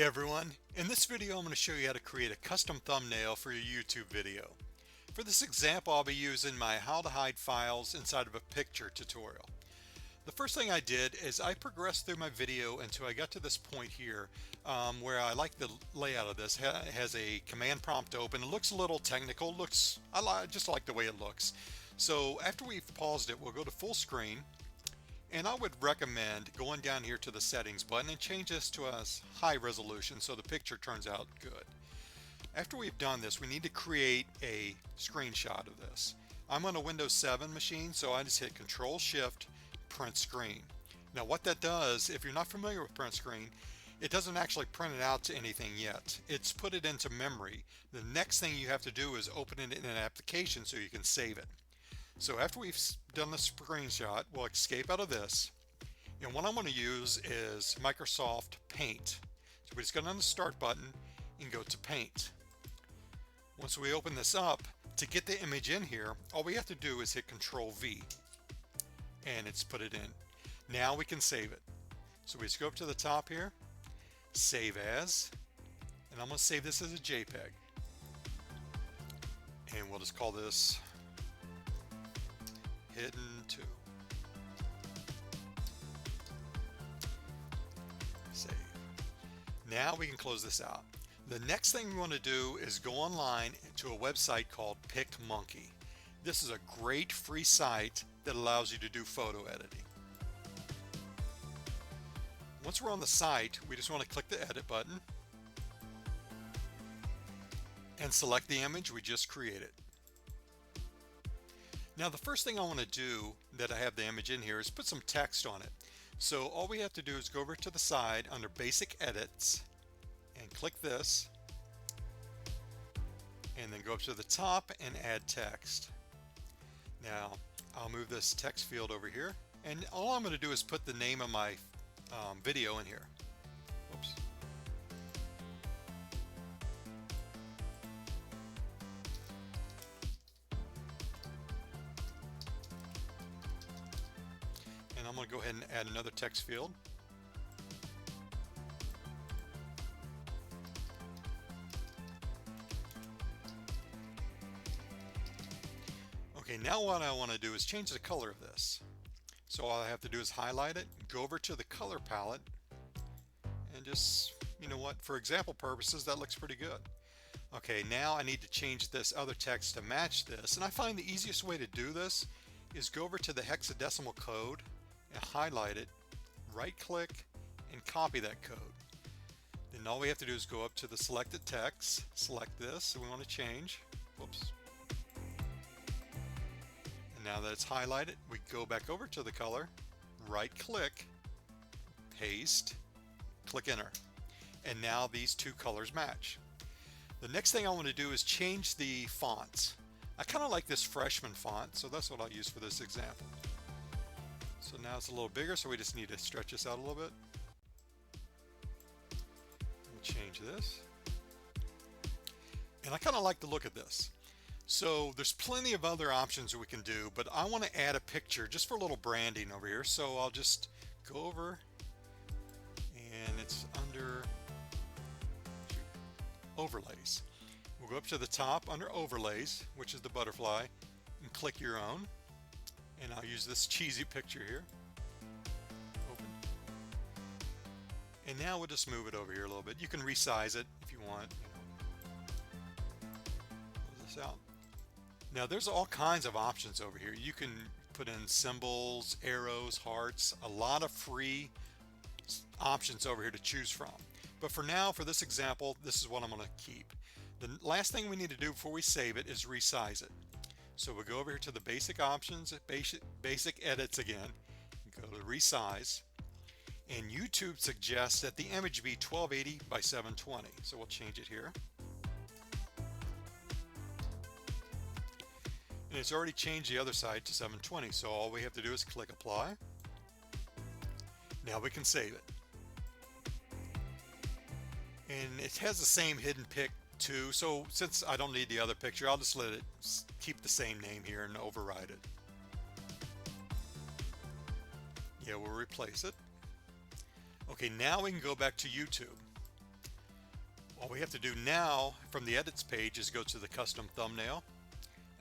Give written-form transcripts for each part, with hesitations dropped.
everyone, in this video I'm going to show you how to create a custom thumbnail for your YouTube video. For this example I'll be using my how to hide files inside of a picture tutorial. The first thing I did is I progressed through my video until I got to this point here where I like the layout of this. It has a command prompt open. It looks a little technical. I just like the way it looks. So after we've paused it, we'll go to full screen. And I would recommend going down here to the settings button and change this to a high resolution so the picture turns out good. After we've done this, we need to create a screenshot of this. I'm on a Windows 7 machine, so I just hit Control Shift print screen. Now what that does, if you're not familiar with print screen, it doesn't actually print it out to anything yet. It's put it into memory. The next thing you have to do is open it in an application so you can save it. So after we've done the screenshot, we'll escape out of this. And what I'm going to use is Microsoft Paint. So we just go down the Start button and go to Paint. Once we open this up, to get the image in here, all we have to do is hit Control V. And it's put it in. Now we can save it. So we just go up to the top here, Save As, and I'm going to save this as a JPEG. And we'll just call this Hidden 2. Save. Now we can close this out. The next thing we want to do is go online to a website called PicMonkey. This is a great free site that allows you to do photo editing. Once we're on the site, we just want to click the edit button and select the image we just created. Now the first thing I want to do that I have the image in here is put some text on it. So all we have to do is go over to the side under Basic Edits and click this, and then go up to the top and add text. Now I'll move this text field over here, and all I'm going to do is put the name of my video in here. Oops. And I'm going to go ahead and add another text field. Okay, now what I want to do is change the color of this. So all I have to do is highlight it, go over to the color palette, and just, you know what, for example purposes, that looks pretty good. Okay, now I need to change this other text to match this, and I find the easiest way to do this is go over to the hexadecimal code and highlight it, right click, and copy that code. Then all we have to do is go up to the selected text, select this, so we want to change. Whoops. And now that it's highlighted, we go back over to the color, right click, paste, click enter. And now these two colors match. The next thing I want to do is change the fonts. I kind of like this freshman font, so that's what I'll use for this example. So now it's a little bigger, so we just need to stretch this out a little bit. We'll change this. And I kind of like the look of this. So there's plenty of other options we can do, but I want to add a picture just for a little branding over here. So I'll just go over, and it's under Overlays. We'll go up to the top under Overlays, which is the butterfly, and click your own. And I'll use this cheesy picture here. Open. And now we'll just move it over here a little bit. You can resize it if you want. Close this out. Now there's all kinds of options over here. You can put in symbols, arrows, hearts, a lot of free options over here to choose from. But for now, for this example, this is what I'm going to keep. The last thing we need to do before we save it is resize it. So we'll go over here to the basic options, basic edits again, go to resize, and YouTube suggests that the image be 1280 by 720. So we'll change it here. And it's already changed the other side to 720, so all we have to do is click apply. Now we can save it. And it has the same hidden pic too, so since I don't need the other picture, I'll just let it keep the same name here and override it. Yeah, we'll replace it. Okay, now we can go back to YouTube. All we have to do now from the edits page is go to the custom thumbnail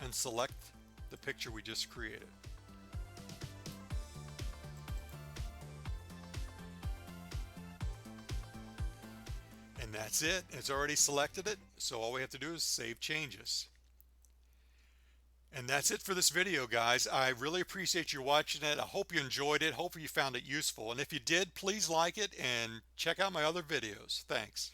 and select the picture we just created. And that's it. It's already selected it, so all we have to do is save changes. And that's it for this video, guys. I really appreciate you watching it. I hope you enjoyed it. Hopefully you found it useful. And if you did, please like it and check out my other videos. Thanks.